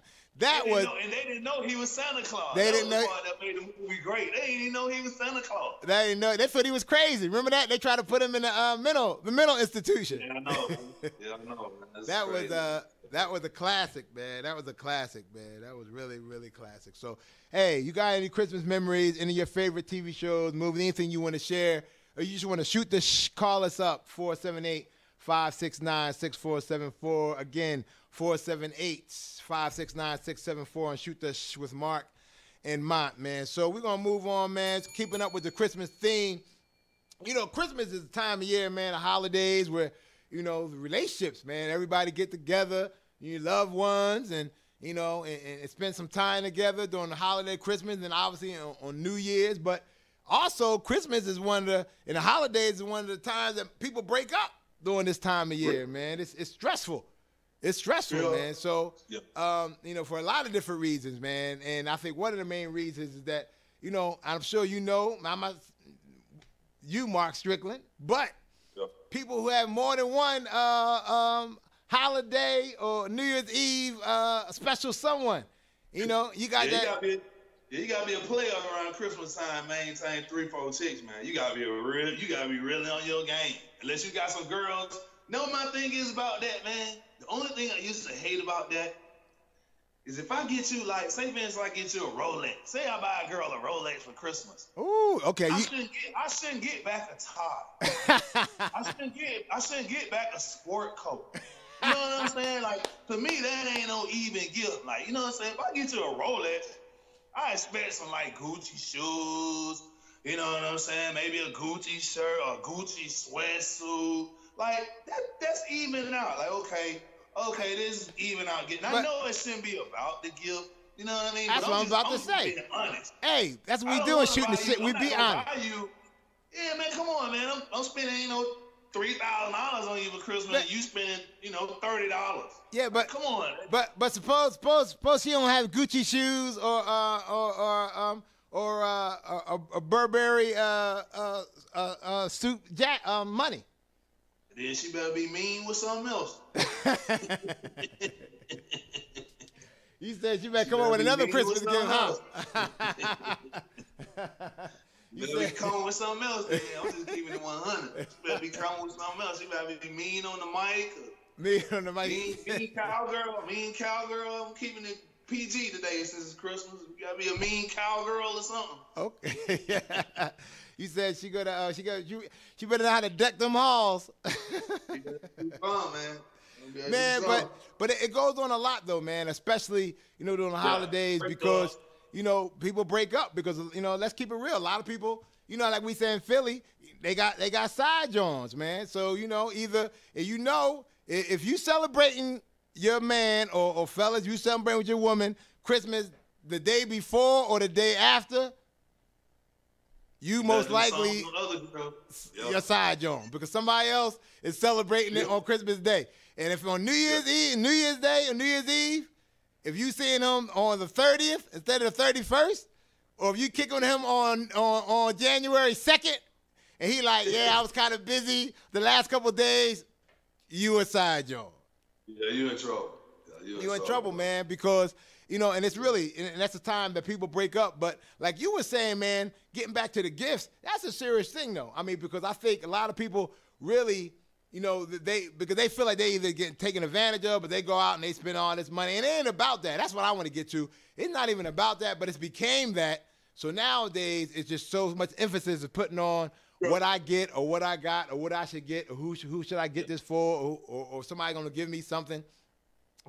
Speaker 1: was.
Speaker 2: And they didn't know he was Santa Claus.
Speaker 1: They didn't know.
Speaker 2: That made the movie great. They didn't even know he was Santa Claus.
Speaker 1: They didn't know. They thought he was crazy. Remember that? They tried to put him in the mental institution.
Speaker 2: Yeah, I know. Yeah, I know. Man.
Speaker 1: That was a classic, man. That was a classic, man. That was really, really classic. So, hey, you got any Christmas memories, any of your favorite TV shows, movies, anything you want to share, or you just want to shoot the shh, call us up, 478-569-6474. Again, 478-569-674, and shoot the shh with Mark and Mont, man. So we're going to move on, man. Keeping up with the Christmas theme. You know, Christmas is the time of year, man, the holidays where, you know, the relationships, man. Everybody get together, your loved ones, and, you know, and spend some time together during the holiday, Christmas, and obviously on New Year's. But also, Christmas is and the holidays is one of the times that people break up during this time of year, man. It's stressful. It's stressful, man. So, you know, for a lot of different reasons, man. And I think one of the main reasons is that, you know, I'm sure you know, you, Mark Strickland, but people who have more than one holiday or New Year's Eve special someone, you know, you got that.
Speaker 2: You gotta be a player around Christmas time. Maintain 3-4 chicks, man. You gotta be really on your game. Unless you got some girls. No, my thing is about that, man. The only thing I used to hate about that is if I get you, like, say for instance, I get you a Rolex. Say I buy a girl a Rolex for Christmas.
Speaker 1: Ooh, okay.
Speaker 2: I shouldn't get back a top. I shouldn't get back a sport coat. You know what I'm saying? Like, to me, that ain't no even gift. Like, you know what I'm saying? If I get you a Rolex, I expect some, like, Gucci shoes. You know what I'm saying? Maybe a Gucci shirt or a Gucci sweatsuit. Like, that's even out. Like, okay, this is even out. I know it shouldn't be about the gift. You know what I mean?
Speaker 1: That's what I'm about to say. Hey, that's what we doing, shooting the shit. We be honest.
Speaker 2: Yeah, man, come on, man. I'm spending, you know, $3,000 on you for Christmas. And you spending, you know, $30.
Speaker 1: Yeah, but
Speaker 2: come on.
Speaker 1: But suppose she don't have Gucci shoes or a Burberry suit money.
Speaker 2: Then she better be mean with something else.
Speaker 1: You said she better come up with another Christmas gift, huh?
Speaker 2: You better be coming with something else, man. I'm just keeping it 100. She better be coming with something else. She better be mean on the mic.
Speaker 1: Mean on the mic.
Speaker 2: Mean cowgirl. I'm keeping it PG today since it's Christmas. You gotta be a mean cowgirl or something.
Speaker 1: Okay. Yeah. You said she better know how to deck them halls.
Speaker 2: Fun, man.
Speaker 1: Man, but it goes on a lot though, man. Especially, you know, during the holidays because, you know, people break up because, you know, let's keep it real. A lot of people, you know, like we say in Philly, they got side joints, man. So, you know, either if you celebrating your man or fellas, you celebrating with your woman Christmas the day before or the day after, you most likely your side joint because somebody else is celebrating it on Christmas Day. And if on New Year's Day or New Year's Eve, if you seeing him on the 30th instead of the 31st, or if you kick on him on January 2nd, and he like, yeah, I was kind of busy the last couple of days, you a side joint.
Speaker 2: Yeah, you in trouble.
Speaker 1: You in trouble, man, because, you know, and it's really, and that's the time that people break up. But like you were saying, man, getting back to the gifts, that's a serious thing, though. I mean, because I think a lot of people really, you know, because they feel like they either getting taken advantage of, but they go out and they spend all this money. And it ain't about that. That's what I want to get to. It's not even about that, but it's became that. So nowadays, it's just so much emphasis is putting on what I get or what I got or what I should get or who should I get this for or somebody going to give me something.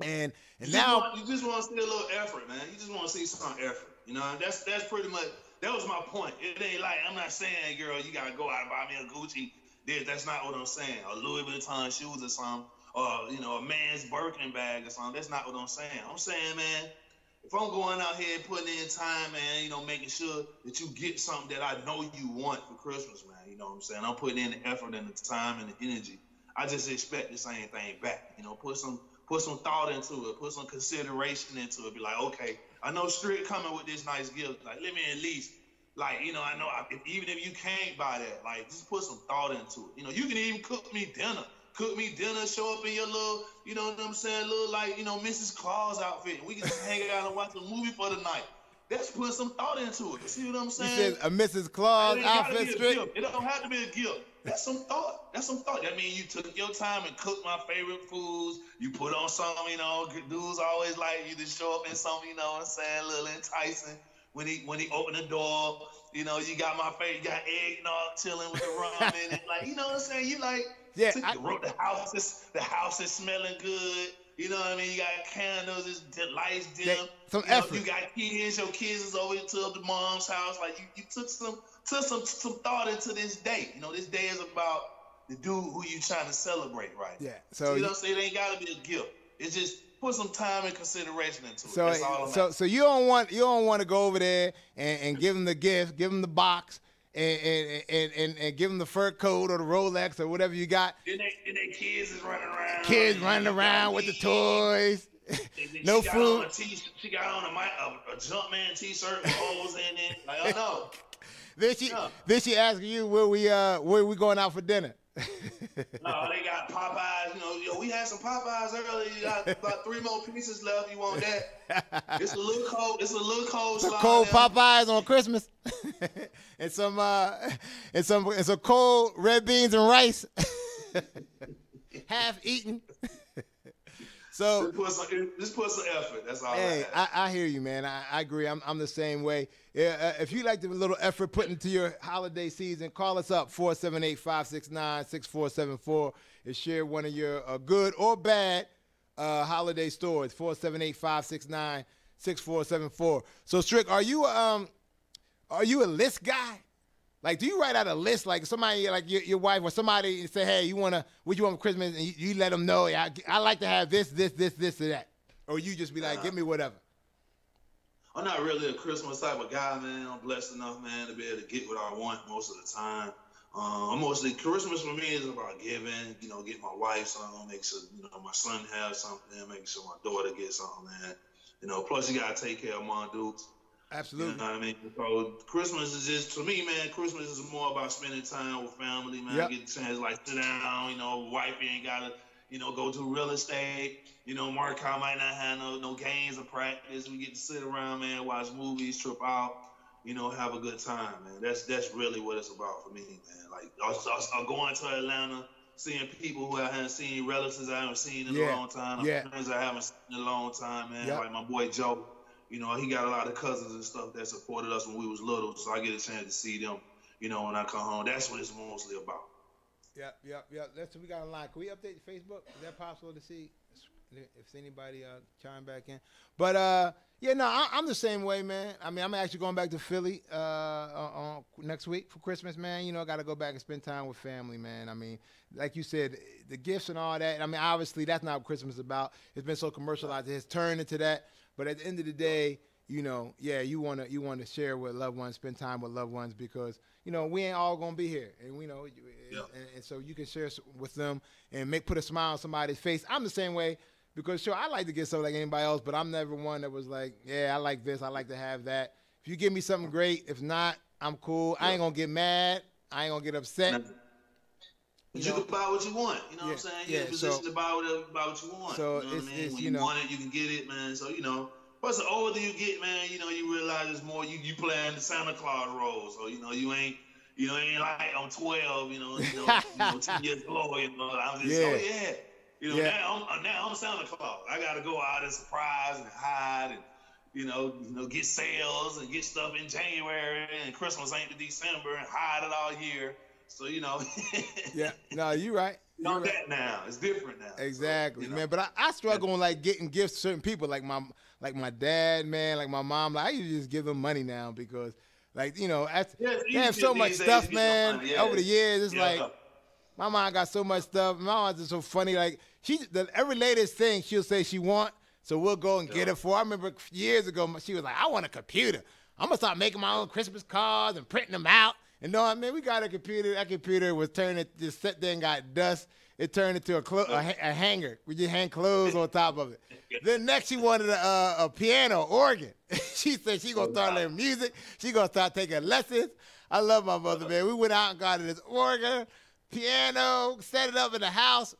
Speaker 1: And now
Speaker 2: you just want to see a little effort, man. You just want to see some effort. You know, that's pretty much, that was my point. It ain't like, I'm not saying, girl, you got to go out and buy me a Gucci That's not what I'm saying. Or Louis Vuitton shoes or something, or you know, a man's Birkin bag or something. That's not what I'm saying. I'm saying, man, if I'm going out here and putting in time, man, you know, making sure that you get something that I know you want for Christmas, man. You know what I'm saying? I'm putting in the effort and the time and the energy. I just expect the same thing back. You know, put some thought into it, put some consideration into it. Be like, okay, I know Strick coming with this nice gift. Like, let me at least, like, you know, I know even if you can't buy that, like, just put some thought into it. You know, you can even cook me dinner. Show up in your little, you know what I'm saying, little, like, you know, Mrs. Claus outfit. We can just hang out and watch a movie for the night. That's putting some thought into it. See what I'm saying?
Speaker 1: You said a Mrs. Claus outfit, Strick?
Speaker 2: It don't have to be a gift. That's some thought. That means you took your time and cooked my favorite foods. You put on something, you know, dudes always like you to show up in something, you know what I'm saying, a little enticing. When he opened the door, you know, you got my favorite, you got eggnog chilling with the rum in it. Like, you know what I'm saying? You like,
Speaker 1: yeah,
Speaker 2: the house is smelling good. You know what I mean? You got candles, the lights dim.
Speaker 1: Some effort.
Speaker 2: You got kids. Your kids is over to the mom's house. Like you took some thought into this day. You know, this day is about the dude who you trying to celebrate, right?
Speaker 1: Yeah.
Speaker 2: So you know, say it ain't gotta be a gift. It's just put some time and consideration into it. That's all I'm
Speaker 1: so you don't want to go over there and give them the gift, give them the box. And give them the fur coat or the Rolex or whatever you got.
Speaker 2: Then they kids is running around.
Speaker 1: Kids running around with the toys. No food.
Speaker 2: She got on a Jumpman t-shirt with holes in it. Like, oh no.
Speaker 1: Then she asking you where we going out for dinner.
Speaker 2: No, they got Popeyes. You know, yo, we had some Popeyes earlier. You got about 3 more pieces left. You want that? It's a little cold.
Speaker 1: Some cold Popeyes on Christmas, and some cold red beans and rice, half eaten. So
Speaker 2: just put some effort. That's all.
Speaker 1: Hey, I hear you, man. I agree. I'm the same way. If you like the little effort put into your holiday season, call us up 478-569-6474 and share one of your good or bad holiday stories. 478-569-6474. So Strick, are you a list guy? Like, do you write out a list? Like somebody, like your wife or somebody, say, hey, what you want for Christmas? And you let them know, I like to have this, or that. Or you just be like, give me whatever.
Speaker 2: I'm not really a Christmas type of guy, man. I'm blessed enough, man, to be able to get what I want most of the time. Christmas for me is about giving, you know, get my wife something, make sure, you know, my son has something, make sure my daughter gets something, man. You know, plus you got to take care of my dudes.
Speaker 1: Absolutely.
Speaker 2: You know what I mean? So Christmas is just, to me, man, Christmas is more about spending time with family, man.
Speaker 1: Yep.
Speaker 2: Get the chance to, like, sit down, you know, wife ain't got to, you know, go to real estate. You know, Marco might not have no games or practice. We get to sit around, man, watch movies, trip out, you know, have a good time, man. That's really what it's about for me, man. Like, I'm going to Atlanta, seeing people who I haven't seen, relatives I haven't seen in a long time, friends I haven't seen in a long time, man. Like my boy Joe. You know, he got a lot of cousins and stuff that supported us when we was little, so I get a chance to see them, you know, when I come home. That's what it's mostly about.
Speaker 1: Yep. That's what we got online. Can we update Facebook? Is that possible to see if anybody chime back in? But, I'm the same way, man. I mean, I'm actually going back to Philly next week for Christmas, man. You know, I got to go back and spend time with family, man. I mean, like you said, the gifts and all that. I mean, obviously, that's not what Christmas is about. It's been so commercialized. It has turned into that. But at the end of the day, you know, you want to share with loved ones, spend time with loved ones because, you know, we ain't all going to be here. And we know, and so you can share with them and put a smile on somebody's face. I'm the same way because, sure, I like to get something like anybody else, but I'm never one that was like, I like this. I like to have that. If you give me something great, if not, I'm cool. I ain't going to get mad. I ain't going to get upset.
Speaker 2: But you can buy what you want, you know what I'm saying? You're in a position to buy what you want.
Speaker 1: So
Speaker 2: you know what I mean? When you want it, you can get it, man. So, you know, plus the older you get, man, you know, you realize there's more you playing the Santa Claus role. So, you know, you ain't like I'm 12, you know, 10 years old, you know. I'm just you know, now I'm Santa Claus. I gotta go out and surprise and hide and you know, get sales and get stuff in January and Christmas ain't to December and hide it all year. So, you know.
Speaker 1: No, you're right.
Speaker 2: Not that now. It's different now.
Speaker 1: Exactly,
Speaker 2: so, you know.
Speaker 1: man. But I struggle on like getting gifts to certain people, like my dad, man, like my mom. Like I usually just give them money now because, like, you know, they have so much stuff, man. Over the years, it's like, My mom got so much stuff. My mom's just so funny. Like every latest thing she'll say she want, so we'll go and get it for her. I remember years ago she was like, I want a computer. I'm gonna start making my own Christmas cards and printing them out. And no, I mean, we got a computer. That computer was just sat there and got dust. It turned into a hanger. We just hang clothes on top of it. Then next she wanted a piano, organ. She said she gonna start learning music. She gonna start taking lessons. I love my mother, man. We went out and got this organ, piano, set it up in the house.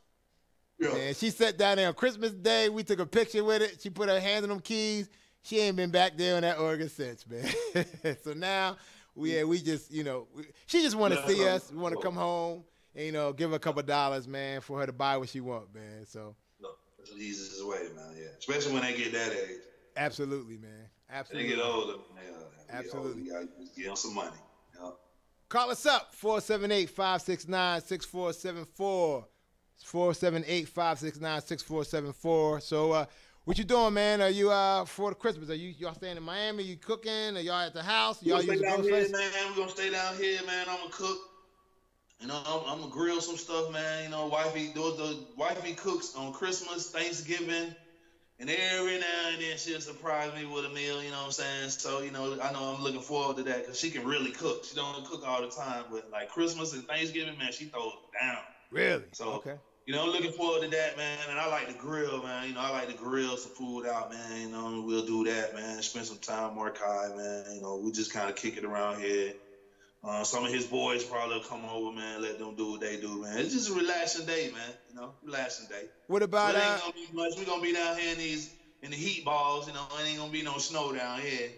Speaker 1: Yeah. And she sat down there on Christmas Day. We took a picture with it. She put her hands on them keys. She ain't been back there on that organ since, man. So now we just, you know, she just want to see us. We want to come home and, you know, give her a couple $, man, for her to buy what she want, man. So
Speaker 2: that's the easiest way, man. Yeah, especially when they get that age.
Speaker 1: Absolutely, man. Absolutely.
Speaker 2: They get older, man.
Speaker 1: Absolutely.
Speaker 2: You gotta give them some money. You know?
Speaker 1: Call us up 478-569-6474. 478-569-6474. So, what you doing, man? Are you for the Christmas? Y'all staying in Miami? You cooking? Are y'all at the house? Y'all
Speaker 2: stay down here, man. We're gonna stay down here, man. I'm gonna cook. You know, I'm gonna grill some stuff, man. You know, wifey cooks on Christmas, Thanksgiving, and every now and then she'll surprise me with a meal. You know what I'm saying? So, you know, I know I'm looking forward to that because she can really cook. She don't cook all the time, but like Christmas and Thanksgiving, man, she throws it down.
Speaker 1: Really?
Speaker 2: So,
Speaker 1: okay.
Speaker 2: You know, looking forward to that, man. And I like to grill, man. You know, I like to grill some food out, man. You know, we'll do that, man. Spend some time with Markai, man. You know, we just kind of kick it around here. Some of his boys probably come over, man. Let them do what they do, man. It's just a relaxing day, man. You know, relaxing day.
Speaker 1: What about
Speaker 2: so it ain't gonna be much. We're gonna be down here in the heat balls. You know, it ain't gonna be no snow down here.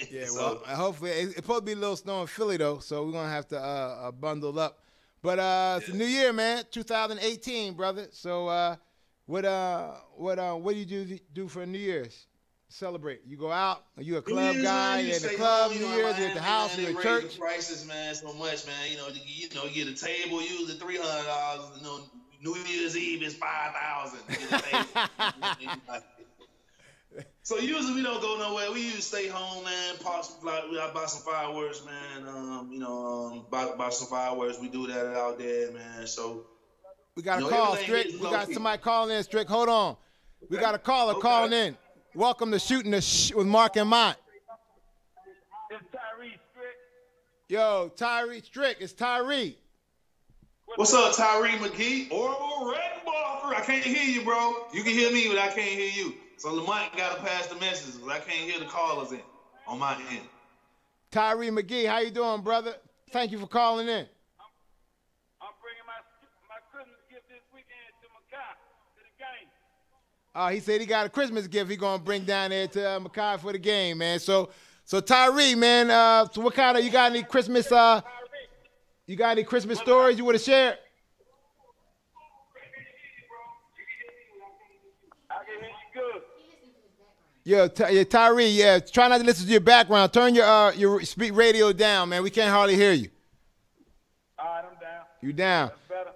Speaker 1: Yeah, so, well, hopefully it's supposed to be a little snow in Philly though, so we're gonna have to bundle up. But it's a new year, man. 2018, brother. So what do you do for New Year's? Celebrate. You go out? Are you a club guy? You in the club New Year's? You at the house? You at church?
Speaker 2: The prices, man, so much, man. You know, you get a table usually $300. You know, New Year's Eve is $5,000. So usually we don't go nowhere. We usually stay home, man. I buy some fireworks, man. Buy some fireworks. We do that out there, man. So
Speaker 1: we got a call, Strick. We got somebody calling in, Strick. Hold on. We got a caller calling in. Welcome to Shootin The Shhhh with Mark and Mont.
Speaker 4: It's Tyree Strick.
Speaker 1: Yo, Tyree Strick. It's Tyree.
Speaker 2: What's up, Tyree McGee? Orville Redenbacher. I can't hear you, bro. You can hear me, but I can't hear you. So Lamont got to pass the messages because I can't hear the callers in on my end.
Speaker 1: Tyree McGee, how you doing, brother? Thank you for calling in.
Speaker 4: I'm bringing my Christmas gift this weekend to Makai to the game.
Speaker 1: He said he got a Christmas gift he gonna bring down there to Makai for the game, man. So Tyree, man, so what kind of you got any Christmas stories you want to share? Yo, Tyree, yeah, try not to listen to your background. Turn your speak radio down, man. We can't hardly hear you.
Speaker 4: All right, I'm down.
Speaker 1: You down.
Speaker 4: That's better.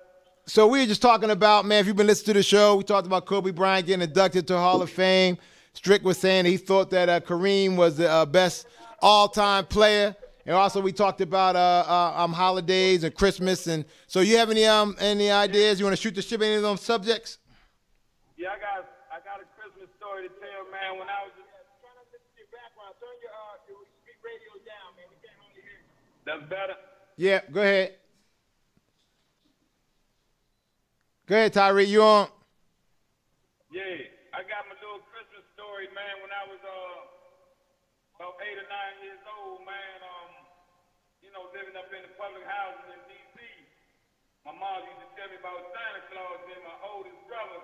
Speaker 1: So we were just talking about, man, if you've been listening to the show, we talked about Kobe Bryant getting inducted to Hall of Fame. Strick was saying he thought that Kareem was the best all-time player. And also we talked about holidays and Christmas. And so you have any ideas? You want to shoot the shit any of those subjects?
Speaker 4: Yeah, I got a Christmas story to tell, man. When I was trying to listen to your background, turn your speak radio down, man. We can't hardly hear you. That's better.
Speaker 1: Yeah, go ahead. Go ahead, Tyree. You on?
Speaker 4: Yeah, I got my little Christmas story, man. When I was about 8 or 9 years old, man. Living up in the public houses in D.C. My mom used to tell me about Santa Claus. And my oldest brother,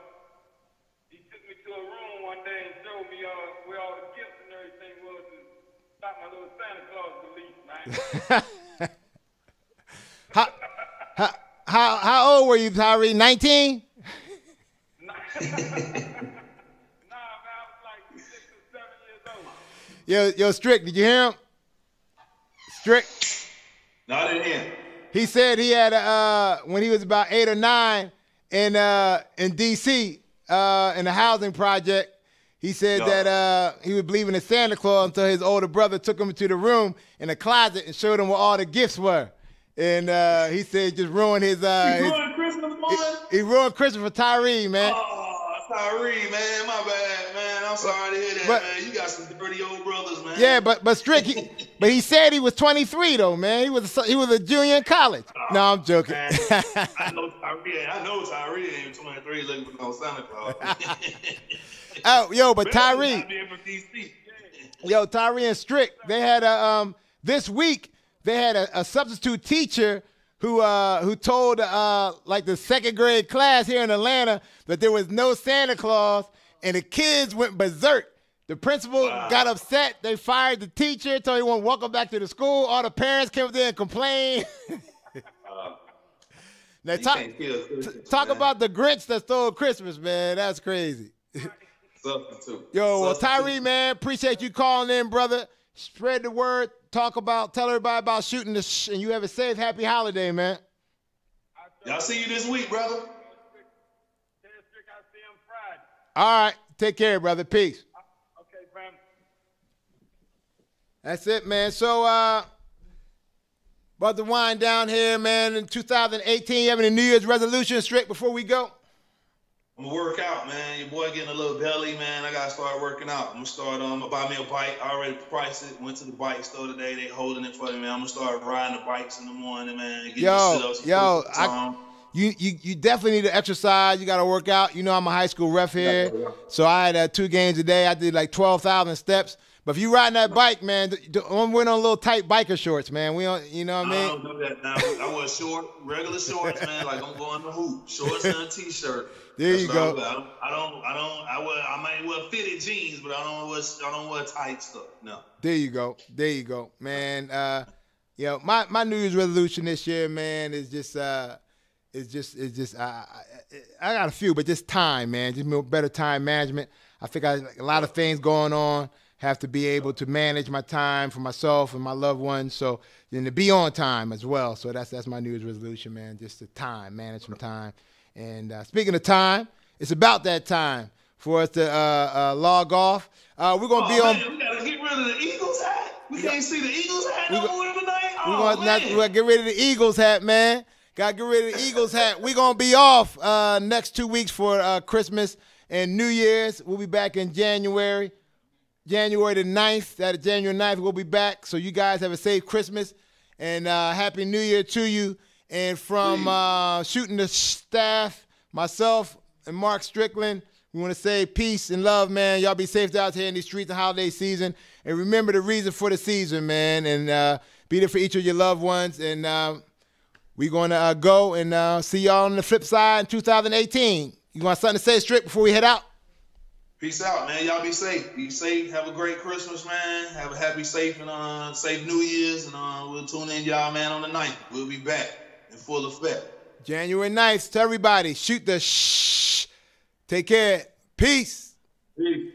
Speaker 4: he took me to a room one day and showed me where all the gifts and everything was to stop my little Santa Claus belief, man.
Speaker 1: How old were you, Tyree? 19?
Speaker 4: Nah, man, I was like 6 or 7 years old.
Speaker 1: Yo, Strick, did you hear him? Strick?
Speaker 2: No, I didn't hear.
Speaker 1: He said he had when he was about 8 or 9 in D.C. In the housing project. He said that he was believing in Santa Claus until his older brother took him into the room in the closet and showed him where all the gifts were. And he said just ruined his.
Speaker 2: He ruined Christmas, boy?
Speaker 1: He ruined Christmas for Tyree, man.
Speaker 2: Oh, Tyree, man, my bad, man. I'm sorry to hear that, man. You got some dirty old brothers, man.
Speaker 1: Yeah, but Strick, he said he was 23 though, man. He was a junior in college. No, I'm joking.
Speaker 2: I know Tyree ain't 23 looking for no Santa Claus.
Speaker 1: Oh, yo, but Tyree. Yo, Tyree and Strick, they had this week they had a substitute teacher who told like the second grade class here in Atlanta that there was no Santa Claus, and the kids went berserk. The principal got upset. They fired the teacher, told he won't welcome back to the school. All the parents came up there and complained. Now talk about the Grinch that stole Christmas, man. That's crazy. Yo, well, Tyree, man, appreciate you calling in, brother. Spread the word. Tell everybody about Shootin The Shhhhh, and you have a safe, happy holiday, man.
Speaker 2: Y'all see you this week, brother.
Speaker 1: All right. Take care, brother. Peace.
Speaker 4: Okay, fam.
Speaker 1: That's it, man. So, about to wind down here, man. In 2018, you having a New Year's resolution, Strick, before we go?
Speaker 2: I'm gonna work out, man. Your boy getting a little belly, man. I gotta start working out. I'm gonna buy me a bike. I already priced it. Went to the bike store today. They holding it for me, man. I'm gonna start riding the bikes in the morning, man.
Speaker 1: You definitely need to exercise. You got to work out. You know, I'm a high school ref here, so I had 2 games a day. I did like 12,000 steps. But if you riding that bike, man, I'm wearing on little tight biker shorts, man. We don't, you know what I mean?
Speaker 2: I don't do that now. I wear regular shorts, man. Like I'm going to hoop, shorts and a t-shirt.
Speaker 1: There you go.
Speaker 2: I might wear fitted jeans, but I don't wear tight stuff. No.
Speaker 1: There you go, man. My New Year's resolution this year, man, is just I got a few, but just time, man. Just better time management. I think a lot of things going on. Have to be able to manage my time for myself and my loved ones. So then to be on time as well. So that's my New Year's resolution, man. Just the manage some time. And speaking of time, it's about that time for us to log off. We're gonna be on.
Speaker 2: We gotta get rid of the Eagles hat. We can't see the Eagles hat no more tonight.
Speaker 1: We're gonna get rid of the Eagles hat, man. Gotta get rid of the Eagles hat. We're gonna be off next 2 weeks for Christmas and New Year's. We'll be back in January the 9th. That January 9th, we'll be back. So you guys have a safe Christmas and Happy New Year to you. And from Shootin The staff, myself and Mark Strickland, we want to say peace and love, man. Y'all be safe out here in these streets the holiday season. And remember the reason for the season, man. And be there for each of your loved ones. And we're going to go and see y'all on the flip side in 2018. You want something to say, Strick, before we head out?
Speaker 2: Peace out, man. Y'all be safe. Be safe. Have a great Christmas, man. Have a happy, safe, and safe New Year's. And we'll tune in, y'all, man, on the 9th. We'll be back in full effect.
Speaker 1: January 9th. To everybody, shoot the shh. Take care. Peace.
Speaker 2: Peace.